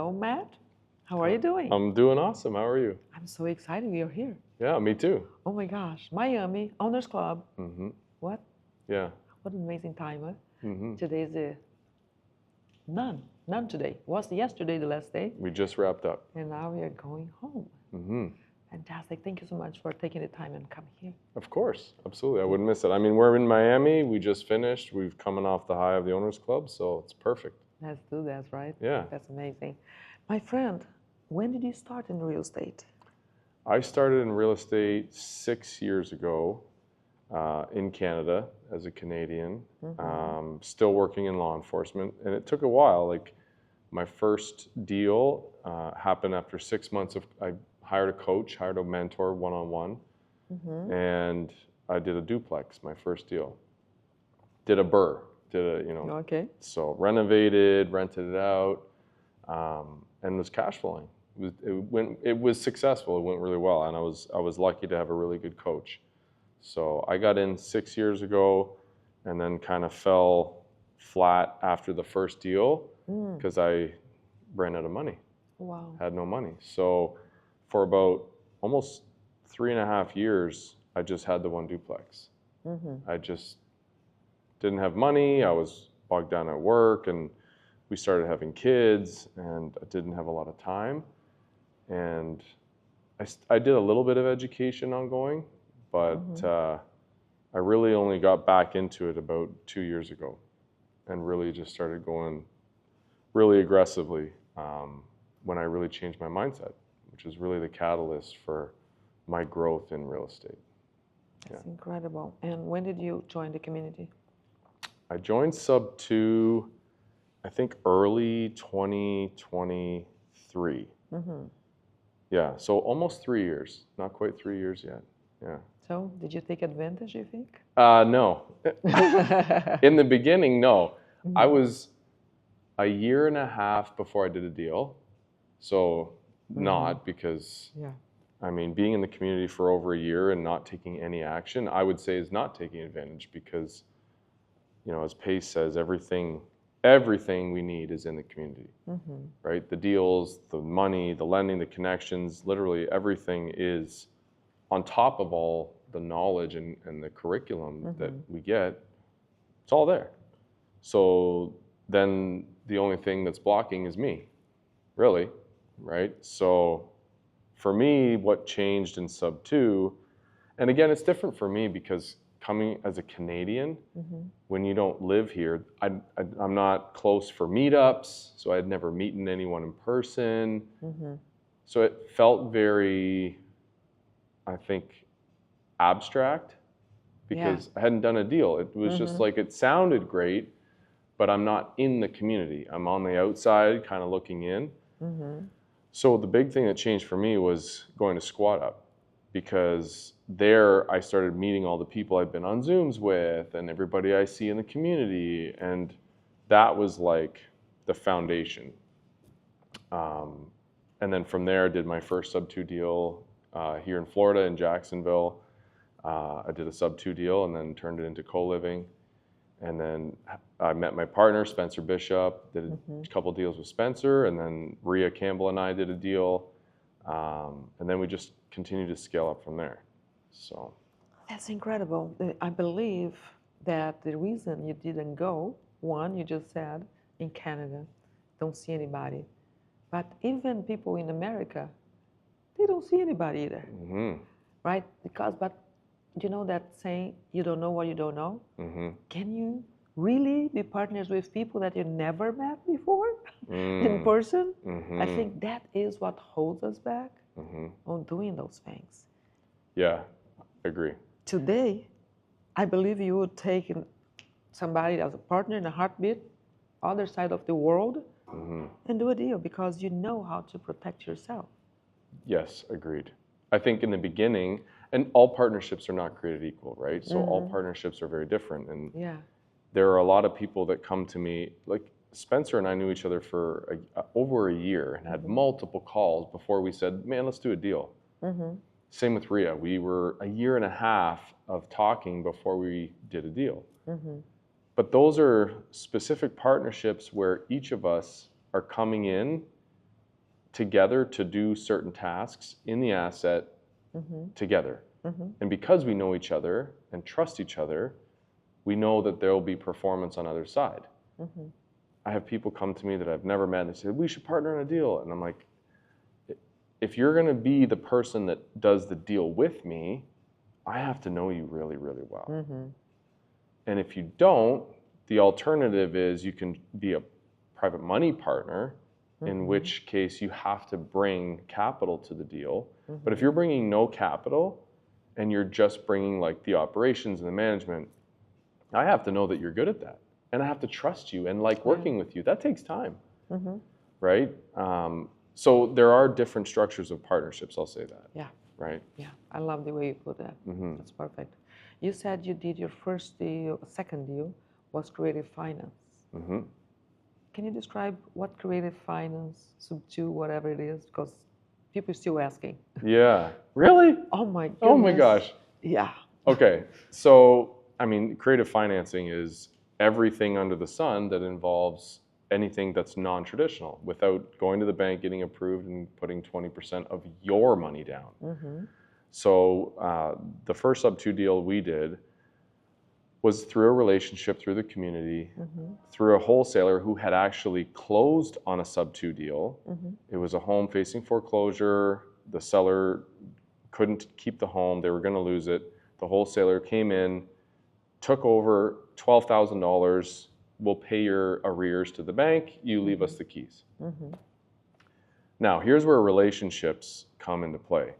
Hello, Matt. How are you doing? I'm doing awesome. How are you? I'm so excited you're here. Yeah, me too. Oh my gosh, Miami, Owners Club. Mm-hmm. What? Yeah. What an amazing time, huh? Mm-hmm. Today's none today. Was yesterday the last day? We just wrapped up. And now we are going home. Mm-hmm. Fantastic. Thank you so much for taking the time and coming here. Of course, absolutely. I wouldn't miss it. I mean, we're in Miami. We just finished. We've coming off the high of the Owners Club, so it's perfect. Let's do that, right? Yeah. That's amazing. My friend, when did you start in real estate? I started in real estate 6 years ago in Canada as a Canadian, still working in law enforcement. And it took a while. Like my first deal happened after 6 months I hired a coach, hired a mentor one-on-one, and I did a duplex, my first deal. Did a burr, Okay. So renovated, rented it out, and was cash flowing. It was successful. It went really well, and I was lucky to have a really good coach. So I got in 6 years ago, and then kind of fell flat after the first deal because I ran out of money. Wow. Had no money. So for about almost 3.5 years, I just had the one duplex. I just didn't have money. I was bogged down at work, and we started having kids, and I didn't have a lot of time. And I did a little bit of education ongoing, but I really only got back into it about 2 years ago, and really just started going really aggressively when I really changed my mindset, which is really the catalyst for my growth in real estate. That's incredible. And when did you join the community? I joined Sub 2, I think early 2023. Yeah, so almost 3 years, not quite 3 years yet. Yeah. So did you take advantage, you think? No. In the beginning, no. I was a year and a half before I did a deal. So not because, I mean, being in the community for over a year and not taking any action, I would say is not taking advantage because, as Pace says, everything we need is in the community, right? The deals, the money, the lending, the connections, literally everything is on top of all the knowledge and the curriculum that we get. It's all there. So then the only thing that's blocking is me, really, right? So for me, what changed in Sub 2, and again, it's different for me because coming as a Canadian, when you don't live here, I'm not close for meetups, so I'd never meeting anyone in person. So it felt very, I think, abstract because I hadn't done a deal. It was just like, it sounded great, but I'm not in the community. I'm on the outside, kind of looking in. So the big thing that changed for me was going to Squat Up, because there I started meeting all the people I've been on Zooms with and everybody I see in the community, and that was like the foundation. And then from there I did my first Sub 2 deal here in Florida in Jacksonville. I did a Sub 2 deal and then turned it into co-living. And then I met my partner, Spencer Bishop, did a couple deals with Spencer, and then Rhea Campbell and I did a deal. And then we just continued to scale up from there. So that's incredible. I believe that the reason you didn't go, one, you just said, in Canada, don't see anybody. But even people in America, they don't see anybody either, right? But you know that saying, you don't know what you don't know? Can you really be partners with people that you never met before in person? I think that is what holds us back on doing those things. Yeah, I agree. Today, I believe you would take somebody as a partner in a heartbeat, other side of the world, and do a deal because you know how to protect yourself. Yes, agreed. I think in the beginning, and all partnerships are not created equal, right? So all partnerships are very different. And there are a lot of people that come to me, like Spencer and I knew each other for over a year and had multiple calls before we said, man, let's do a deal. Same with Rhea. We were a year and a half of talking before we did a deal. But those are specific partnerships where each of us are coming in together to do certain tasks in the asset together. And because we know each other and trust each other, we know that there will be performance on either side. I have people come to me that I've never met and they say, we should partner on a deal. And I'm like, if you're going to be the person that does the deal with me, I have to know you really, really well. And if you don't, the alternative is you can be a private money partner, in which case you have to bring capital to the deal. But if you're bringing no capital and you're just bringing like the operations and the management, I have to know that you're good at that. And I have to trust you and like working with you. That takes time, right? So there are different structures of partnerships, I'll say that. Yeah. Right? Yeah, I love the way you put that. That's perfect. You said you did your first deal, second deal was creative finance. Can you describe what creative finance, sub 2, whatever it is? Because people are still asking. Yeah. Really? Oh my goodness. Oh my gosh. Yeah. Okay. So, I mean, creative financing is everything under the sun that involves anything that's non-traditional without going to the bank, getting approved, and putting 20% of your money down. So the first sub 2 deal we did was through a relationship, through the community, through a wholesaler who had actually closed on a sub 2 deal. It was a home facing foreclosure. The seller couldn't keep the home. They were going to lose it. The wholesaler came in, took over $12,000. We'll pay your arrears to the bank. You leave us the keys. Now, here's where relationships come into play.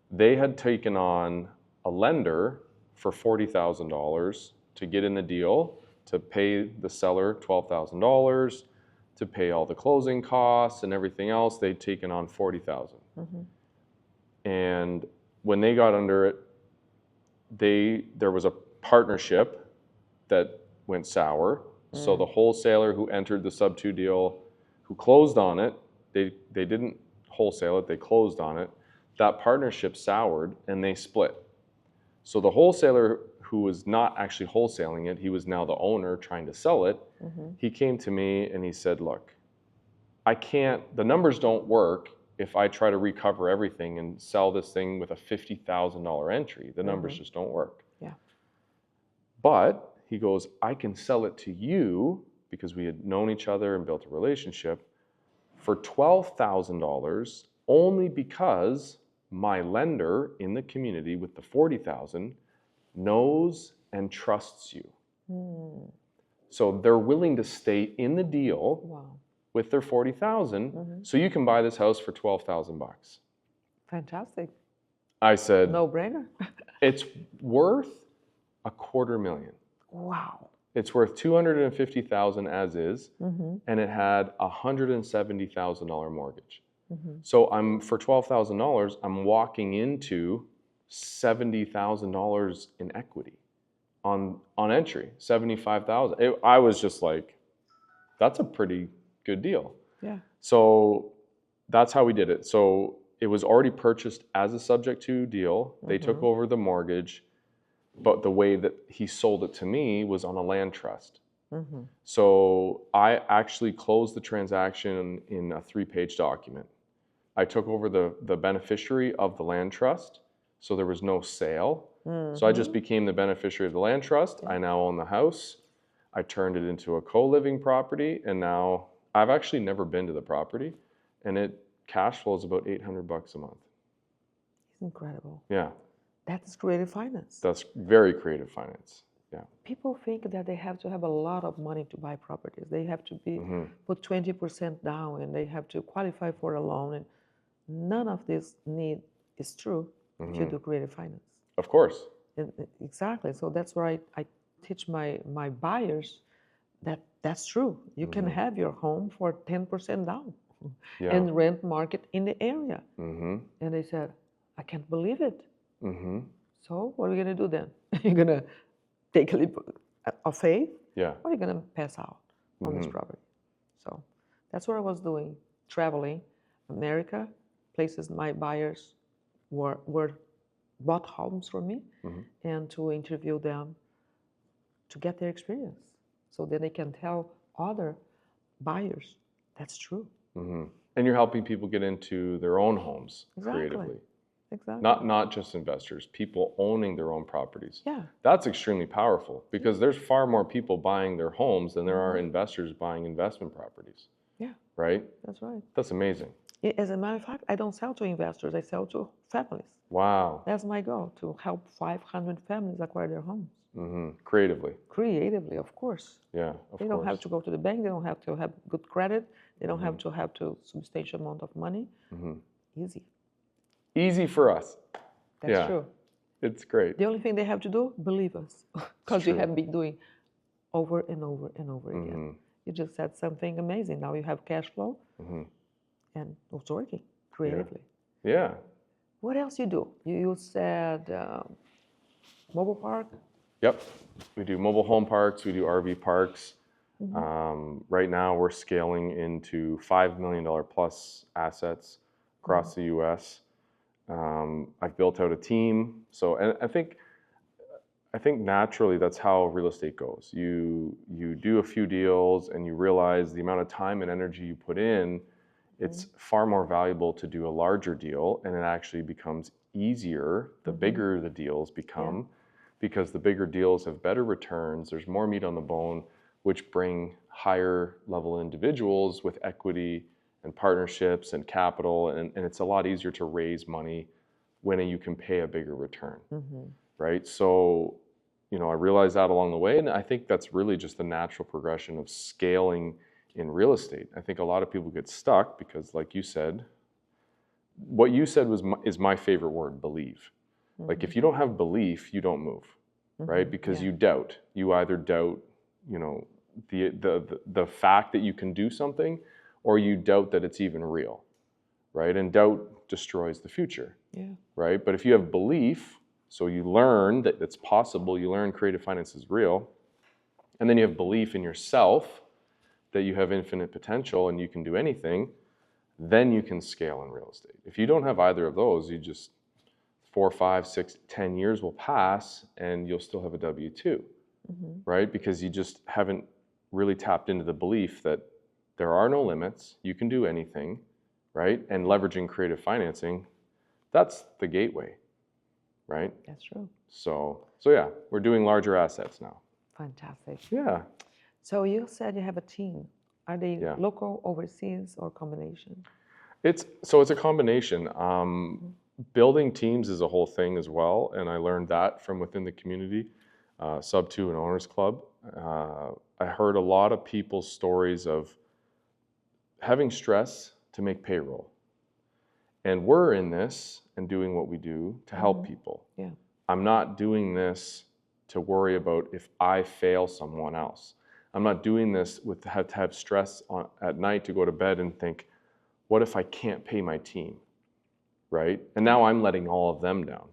They had taken on a lender for $40,000 to get in the deal, to pay the seller $12,000, to pay all the closing costs and everything else. They'd taken on $40,000. And when they got under it, there was a partnership that went sour. So the wholesaler who entered the sub 2 deal, who closed on it, they didn't wholesale it, they closed on it. That partnership soured and they split. So the wholesaler who was not actually wholesaling it, he was now the owner trying to sell it. He came to me and he said, look, the numbers don't work if I try to recover everything and sell this thing with a $50,000 entry. The numbers just don't work. Yeah. But he goes, I can sell it to you, because we had known each other and built a relationship, for $12,000 only because my lender in the community with the $40,000 knows and trusts you. So they're willing to stay in the deal with their $40,000 so you can buy this house for $12,000. Fantastic. I said, no brainer. It's worth $250,000. Wow. It's worth $250,000 as is, and it had a $170,000 mortgage. So for $12,000, I'm walking into $70,000 in equity on entry. $75,000. I was just like, that's a pretty good deal. Yeah. So that's how we did it. So it was already purchased as a subject to deal. They took over the mortgage, but the way that he sold it to me was on a land trust. So I actually closed the transaction in a 3-page document. I took over the beneficiary of the land trust, so there was no sale. So I just became the beneficiary of the land trust. I now own the house. I turned it into a co-living property, and now I've actually never been to the property, and it cash flows about $800 a month. It's incredible. Yeah. That's creative finance. That's very creative finance. Yeah. People think that they have to have a lot of money to buy properties. They have to put 20% down, and they have to qualify for a loan. And none of this is true if you do creative finance. Of course. Exactly. So that's where I teach my buyers that's true. You can have your home for 10% down and rent market in the area. And they said, I can't believe it. So what are we going to do then? You're going to take a leap of faith? Yeah. Or you're going to pass out on this property? So that's what I was doing, traveling America, places my buyers bought homes from me, and to interview them to get their experience. So then they can tell other buyers that's true. And you're helping people get into their own homes creatively. Exactly. Not just investors, people owning their own properties. Yeah. That's extremely powerful because there's far more people buying their homes than there are investors buying investment properties. Yeah. Right? That's right. That's amazing. As a matter of fact, I don't sell to investors, I sell to families. Wow. That's my goal, to help 500 families acquire their homes. Creatively. Creatively, of course. Yeah, They don't have to go to the bank. They don't have to have good credit. They don't have to substantial amount of money. Easy. Easy for us. That's true. It's great. The only thing they have to do, believe us, because you have been doing over and over and over again. You just said something amazing. Now you have cash flow, and it's working creatively. Yeah. What else you do? You said mobile park. Yep. We do mobile home parks. We do RV parks. Right now, we're scaling into $5 million plus assets across the U.S. I've built out a team. So, and I think naturally that's how real estate goes. You do a few deals and you realize the amount of time and energy you put in, it's far more valuable to do a larger deal, and it actually becomes easier the bigger the deals become, because the bigger deals have better returns, there's more meat on the bone, which bring higher level individuals with equity and partnerships and capital, and it's a lot easier to raise money when you can pay a bigger return, right? So, I realized that along the way, and I think that's really just the natural progression of scaling in real estate. I think a lot of people get stuck because, like you said, what you said is my favorite word, believe. Like if you don't have belief, you don't move, right? Because you doubt. You either doubt, the fact that you can do something, or you doubt that it's even real, right? And doubt destroys the future, right? But if you have belief, so you learn that it's possible, you learn creative finance is real, and then you have belief in yourself that you have infinite potential and you can do anything, then you can scale in real estate. If you don't have either of those, you just 4, 5, 6, 10 years will pass and you'll still have a W-2, right? Because you just haven't really tapped into the belief that there are no limits, you can do anything, right? And leveraging creative financing, that's the gateway, right? That's true. So yeah, we're doing larger assets now. Fantastic. Yeah. So you said you have a team. Are they local, overseas, or combination? It's a combination. Building teams is a whole thing as well, and I learned that from within the community, Sub 2 and Owners Club. I heard a lot of people's stories of having stress to make payroll. And we're in this and doing what we do to help people. Yeah. I'm not doing this to worry about if I fail someone else. I'm not doing this to have stress at night to go to bed and think, what if I can't pay my team, right? And now I'm letting all of them down.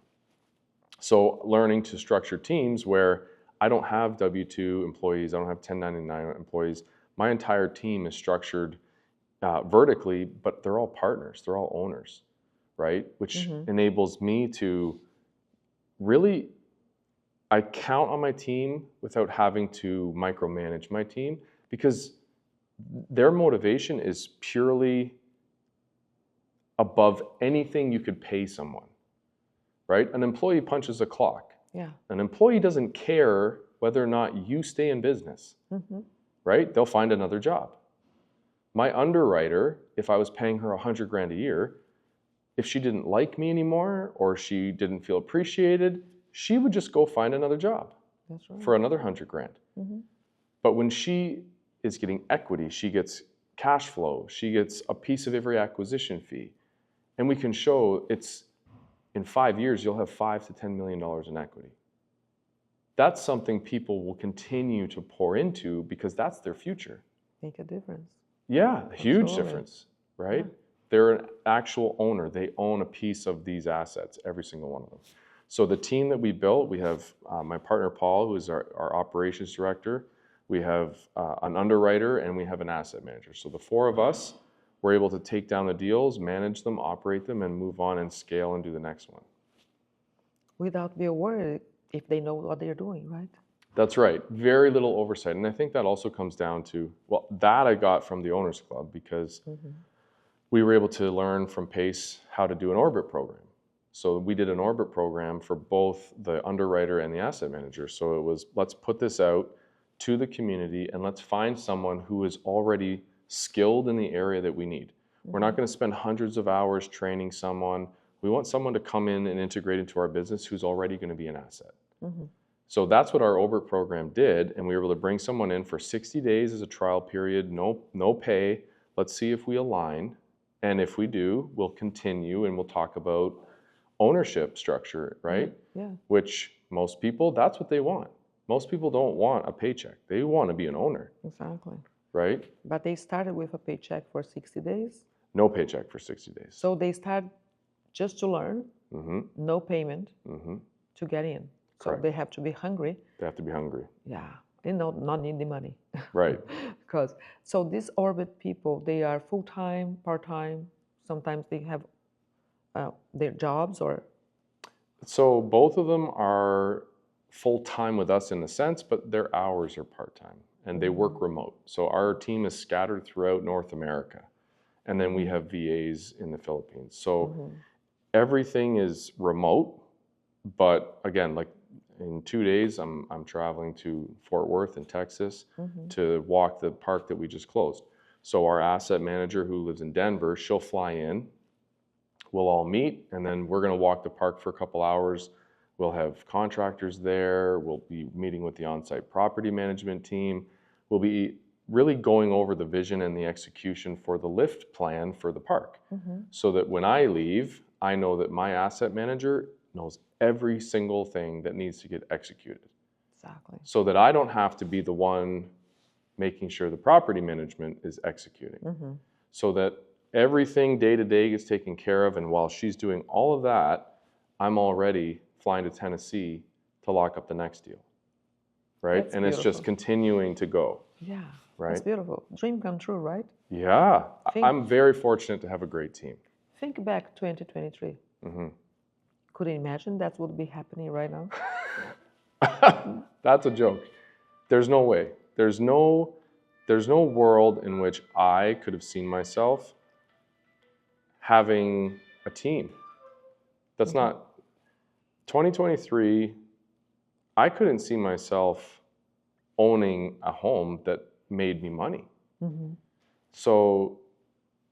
So learning to structure teams where I don't have W-2 employees, I don't have 1099 employees. My entire team is structured vertically, but they're all partners, they're all owners, right? Which enables me to really, I count on my team without having to micromanage my team, because their motivation is purely above anything you could pay someone, right? An employee punches a clock. Yeah. An employee doesn't care whether or not you stay in business, right? They'll find another job. My underwriter, if I was paying her $100,000 a year, if she didn't like me anymore or she didn't feel appreciated, she would just go find another job. That's right. For another $100,000. But when she is getting equity, she gets cash flow, she gets a piece of every acquisition fee, and we can show it's in 5 years you'll have $5 to $10 million in equity. That's something people will continue to pour into because that's their future. Make a difference. Yeah, a huge Absolutely. difference, right? They're an actual owner. They own a piece of these assets, every single one of them. So the team that we built, we have my partner Paul, who is our operations director. We have an underwriter, and we have an asset manager. So the 4 of us were able to take down the deals, manage them, operate them, and move on and scale and do the next one. Without being worried if they know what they're doing, right? That's right. Very little oversight. And I think that also comes down to, well, that I got from the Owners Club, because we were able to learn from PACE how to do an orbit program. So we did an orbit program for both the underwriter and the asset manager. So it was, let's put this out to the community and let's find someone who is already skilled in the area that we need. We're not going to spend hundreds of hours training someone. We want someone to come in and integrate into our business who's already going to be an asset. So that's what our orbit program did, and we were able to bring someone in for 60 days as a trial period, no pay. Let's see if we align, and if we do, we'll continue and we'll talk about ownership structure, right? Yeah. Which most people, that's what they want. Most people don't want a paycheck. They want to be an owner. Exactly. Right? But they started with a paycheck for 60 days? No paycheck for 60 days. So they start just to learn, no payment to get in. So Correct. they have to be hungry. They have to be hungry. Yeah, they not need the money. Right. Because so these orbit people, they are full-time, part-time. Sometimes they have their jobs or. So both of them are full-time with us in a sense, but their hours are part-time and they work remote. So our team is scattered throughout North America, and then we have VAs in the Philippines. So everything is remote, but again, like in 2 days, I'm traveling to Fort Worth in Texas to walk the park that we just closed. So our asset manager who lives in Denver, she'll fly in, we'll all meet, and then we're gonna walk the park for a couple hours. We'll have contractors there, we'll be meeting with the on-site property management team. We'll be really going over the vision and the execution for the lift plan for the park. So that when I leave, I know that my asset manager knows every single thing that needs to get executed. Exactly. So that I don't have to be the one making sure the property management is executing. So that everything day to day gets taken care of, and while she's doing all of that, I'm already flying to Tennessee to lock up the next deal. Right? That's and beautiful. It's just continuing to go. Yeah. Right? That's beautiful. Dream come true, right? Yeah. I'm very fortunate to have a great team. Think back 2023. Could you imagine that would be happening right now? That's a joke. There's no way. There's no world in which I could have seen myself having a team. That's not 2023. I couldn't see myself owning a home that made me money. So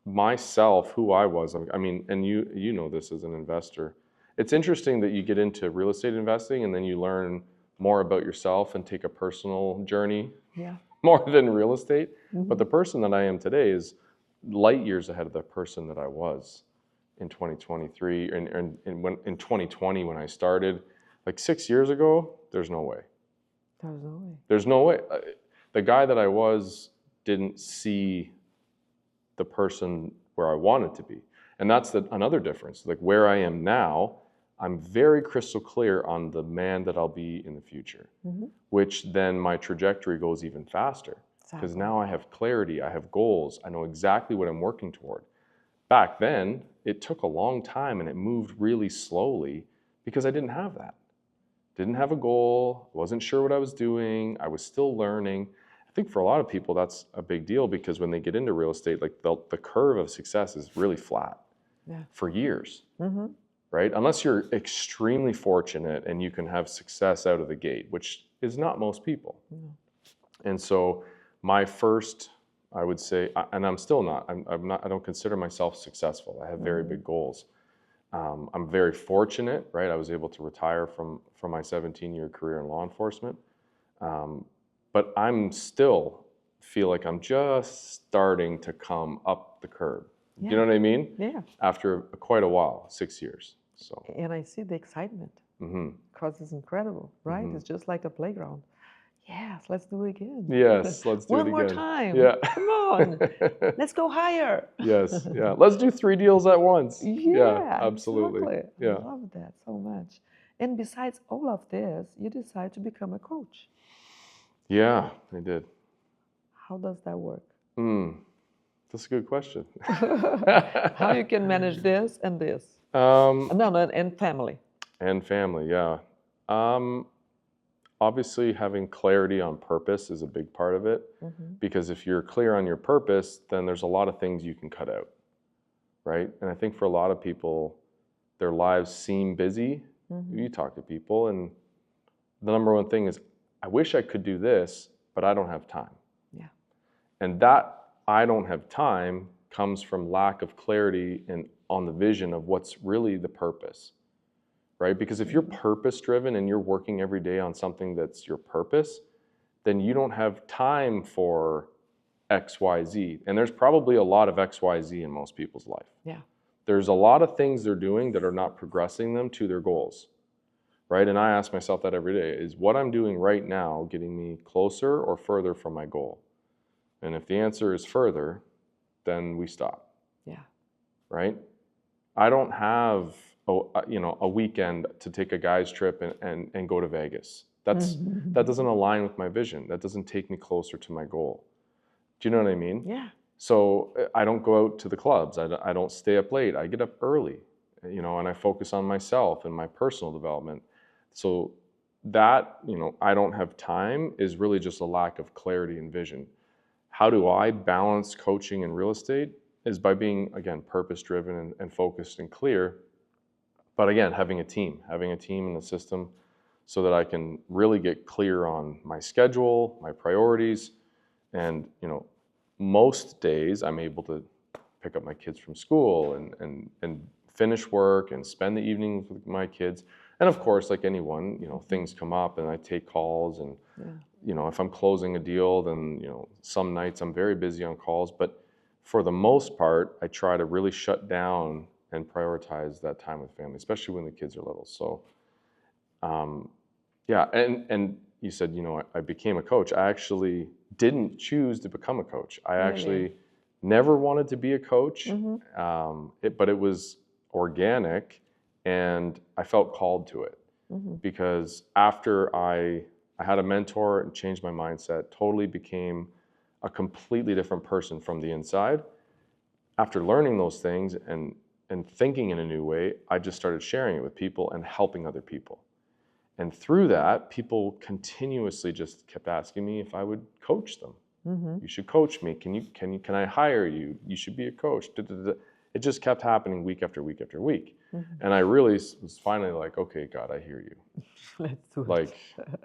myself, who I was, I mean, and you know this as an investor, it's interesting that you get into real estate investing and then you learn more about yourself and take a personal journey more than real estate. But the person that I am today is light years ahead of the person that I was in 2023 and in 2020 when I started. Like 6 years ago, there's no way. There's no way. There's no way. The guy that I was didn't see the person where I wanted to be. And that's another difference. Like where I am now, I'm very crystal clear on the man that I'll be in the future, which then my trajectory goes even faster. Because now I have clarity, I have goals, I know exactly what I'm working toward. Back then, it took a long time and it moved really slowly because I didn't have that. Didn't have a goal, wasn't sure what I was doing, I was still learning. I think for a lot of people that's a big deal because when they get into real estate, like the curve of success is really flat for years, right? Unless you're extremely fortunate and you can have success out of the gate, which is not most people. And so my first, I would say, and I'm still not, I don't consider myself successful. I have very big goals. I'm very fortunate, right? I was able to retire from my 17-year career in law enforcement. But I'm still feel like I'm just starting to come up the curve. You know what I mean? Yeah. After quite a while, 6 years. So. And I see the excitement because it's incredible, right? It's just like a playground. Yes, let's do it again. Yes, let's do it again. One more time. Yeah. Come on. Let's go higher. Yes. Yeah. Let's do 3 deals at once. Yeah, absolutely. Exactly. Yeah. I love that so much. And besides all of this, you decide to become a coach. Yeah, I did. How does that work? That's a good question. How you can manage this and this? And family. And family, yeah. Obviously, having clarity on purpose is a big part of it. Because if you're clear on your purpose, then there's a lot of things you can cut out. right? And I think for a lot of people, their lives seem busy. You talk to people, and the number one thing is, I wish I could do this, but I don't have time. Yeah. And that I don't have time comes from lack of clarity and on the vision of what's really the purpose, right? Because if you're purpose driven and you're working every day on something that's your purpose, then you don't have time for XYZ. And there's probably a lot of XYZ in most people's life. Yeah. There's a lot of things they're doing that are not progressing them to their goals, right? And I ask myself that every day, is what I'm doing right now getting me closer or further from my goal? And if the answer is further, then we stop. Yeah. Right? I don't have a weekend to take a guy's trip and go to Vegas. That doesn't align with my vision. That doesn't take me closer to my goal. Do you know what I mean? Yeah. So I don't go out to the clubs. I don't stay up late. I get up early, and I focus on myself and my personal development. So that, I don't have time is really just a lack of clarity and vision. How do I balance coaching and real estate? Is by being, again, purpose-driven and focused and clear. But again, having a team in the system so that I can really get clear on my schedule, my priorities. And, most days I'm able to pick up my kids from school and finish work and spend the evenings with my kids. And of course, like anyone, things come up and I take calls and, if I'm closing a deal, then, some nights I'm very busy on calls, but for the most part, I try to really shut down and prioritize that time with family, especially when the kids are little. So, and you said, I became a coach. I actually didn't choose to become a coach. I actually never wanted to be a coach, but it was organic, and I felt called to it because after I had a mentor and changed my mindset, totally became a completely different person from the inside. After learning those things and thinking in a new way, I just started sharing it with people and helping other people. And through that, people continuously just kept asking me if I would coach them. You should coach me. Can I hire you? You should be a coach. It just kept happening week after week after week. And I really was finally like, okay, God, I hear you. Let's do it. Like,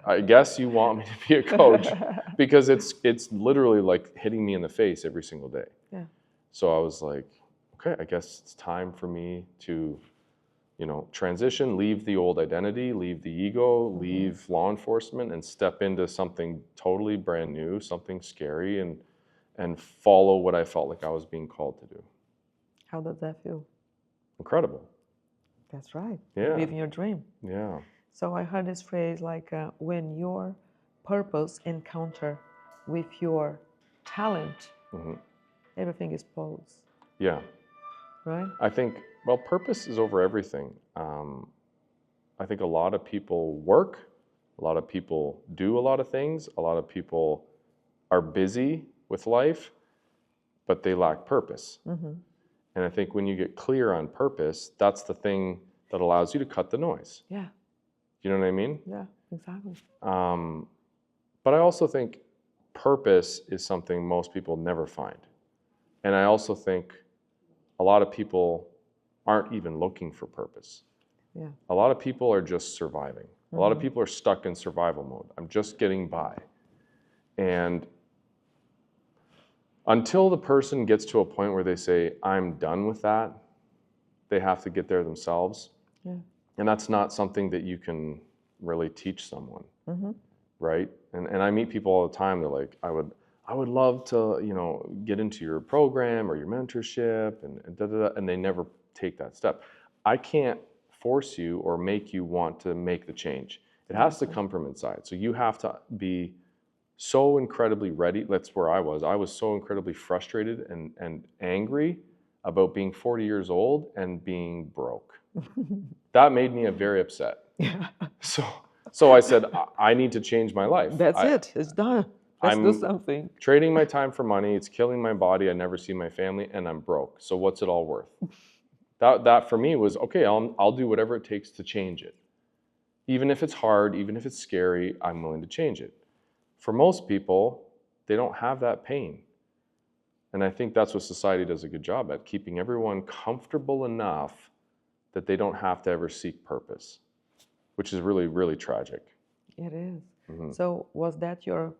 I guess you want me to be a coach because it's literally like hitting me in the face every single day. Yeah. So I was like, okay, I guess it's time for me to, transition, leave the old identity, leave the ego, leave law enforcement, and step into something totally brand new, something scary, and follow what I felt like I was being called to do. How does that feel? Incredible. That's right. Yeah. Living your dream. Yeah. So I heard this phrase like, when your purpose encounter with your talent, everything is posed. Yeah. Right? I think, purpose is over everything. I think a lot of people work, a lot of people do a lot of things, a lot of people are busy with life, but they lack purpose. And I think when you get clear on purpose, that's the thing that allows you to cut the noise. Yeah. You know what I mean? Yeah, exactly. But I also think purpose is something most people never find. And I also think a lot of people aren't even looking for purpose. Yeah. A lot of people are just surviving. A lot of people are stuck in survival mode. I'm just getting by. And until the person gets to a point where they say, I'm done with that, they have to get there themselves. Yeah. And that's not something that you can really teach someone, right? And I meet people all the time. They're like, I would love to, get into your program or your mentorship, and they never take that step. I can't force you or make you want to make the change. It has to come from inside. So you have to be so incredibly ready. That's where I was. I was so incredibly frustrated and angry about being 40 years old and being broke. That made me very upset. Yeah. So I said, I need to change my life. That's it. It's done. Let's do something. Trading my time for money. It's killing my body. I never see my family, and I'm broke. So what's it all worth? That for me was, okay, I'll do whatever it takes to change it. Even if it's hard, even if it's scary, I'm willing to change it. For most people, they don't have that pain. And I think that's what society does a good job at, keeping everyone comfortable enough that they don't have to ever seek purpose, which is really, really tragic. It is. So was that your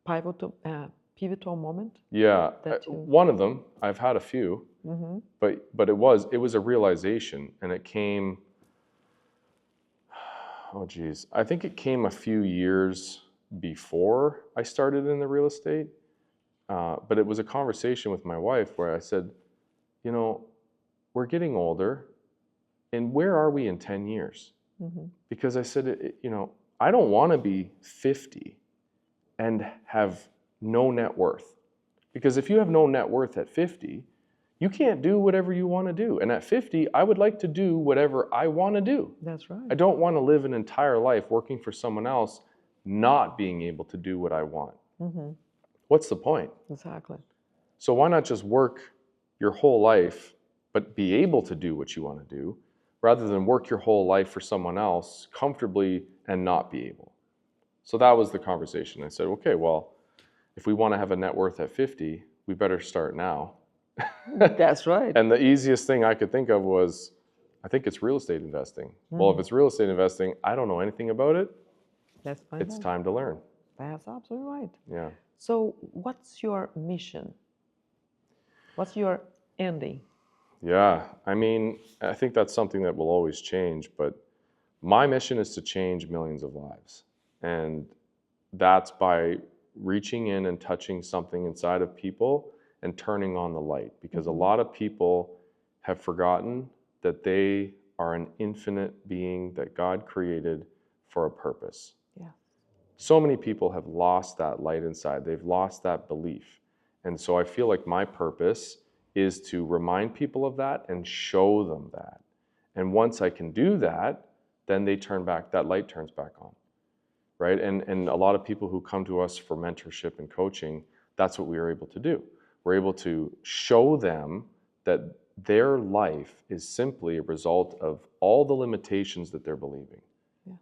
pivotal moment? Yeah, one of them. I've had a few, but it was a realization, and it came. Oh geez, I think it came a few years before I started in the real estate, but it was a conversation with my wife where I said, you know, we're getting older, and where are we in 10 years? Because I said, you know, I don't want to be 50 and have no net worth. Because if you have no net worth at 50, you can't do whatever you want to do. And at 50, I would like to do whatever I want to do. That's right. I don't want to live an entire life working for someone else, not being able to do what I want. What's the point? Exactly. So why not just work your whole life, but be able to do what you want to do, rather than work your whole life for someone else comfortably and not be able? So that was the conversation. I said, okay, well, if we want to have a net worth at 50, we better start now. That's right. And the easiest thing I could think of was, I think it's real estate investing. Well, if it's real estate investing, I don't know anything about it. It's time to learn. That's absolutely right. Yeah. So what's your mission? What's your ending? Yeah, I mean, I think that's something that will always change, but my mission is to change millions of lives. And that's by reaching in and touching something inside of people and turning on the light. Because a lot of people have forgotten that they are an infinite being that God created for a purpose. Yeah. So many people have lost that light inside. They've lost that belief. And so I feel like my purpose is to remind people of that and show them that. And once I can do that, then they turn back, that light turns back on, right? And a lot of people who come to us for mentorship and coaching, that's what we are able to do. We're able to show them that their life is simply a result of all the limitations that they're believing. Yeah.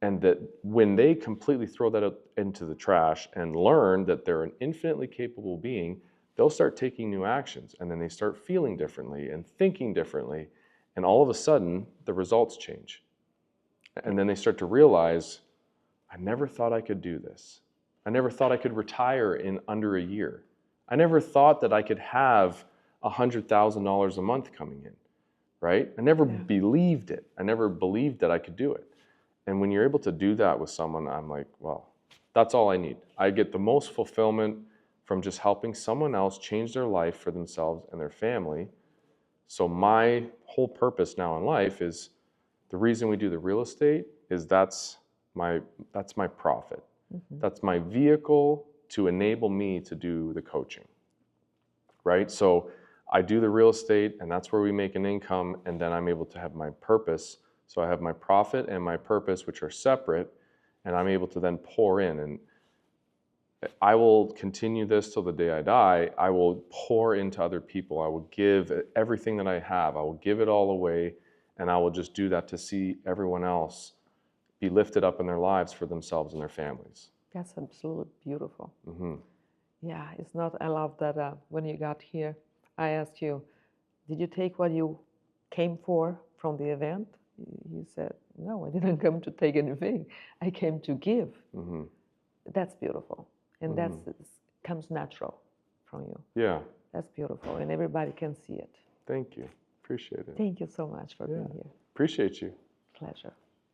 And that when they completely throw that out into the trash and learn that they're an infinitely capable being, they'll start taking new actions, and then they start feeling differently and thinking differently, and all of a sudden the results change. And then they start to realize, I never thought I could do this. I never thought I could retire in under a year. I never thought that I could have $100,000 a month coming in, right? I never believed it. I never believed that I could do it. And when you're able to do that with someone, I'm like, well, that's all I need. I get the most fulfillment from just helping someone else change their life for themselves and their family. So my whole purpose now in life is, the reason we do the real estate is that's my profit. That's my vehicle to enable me to do the coaching, right? So I do the real estate, and that's where we make an income, and then I'm able to have my purpose. So I have my profit and my purpose, which are separate, and I'm able to then pour in. And I will continue this till the day I die. I will pour into other people. I will give everything that I have. I will give it all away, and I will just do that to see everyone else be lifted up in their lives for themselves and their families. That's absolutely beautiful. Yeah, it's not, I love that when you got here, I asked you, did you take what you came for from the event? You said, no, I didn't come to take anything. I came to give. That's beautiful. And that comes natural from you. Yeah. That's beautiful. And everybody can see it. Thank you. Appreciate it. Thank you so much for being here. Appreciate you. Pleasure.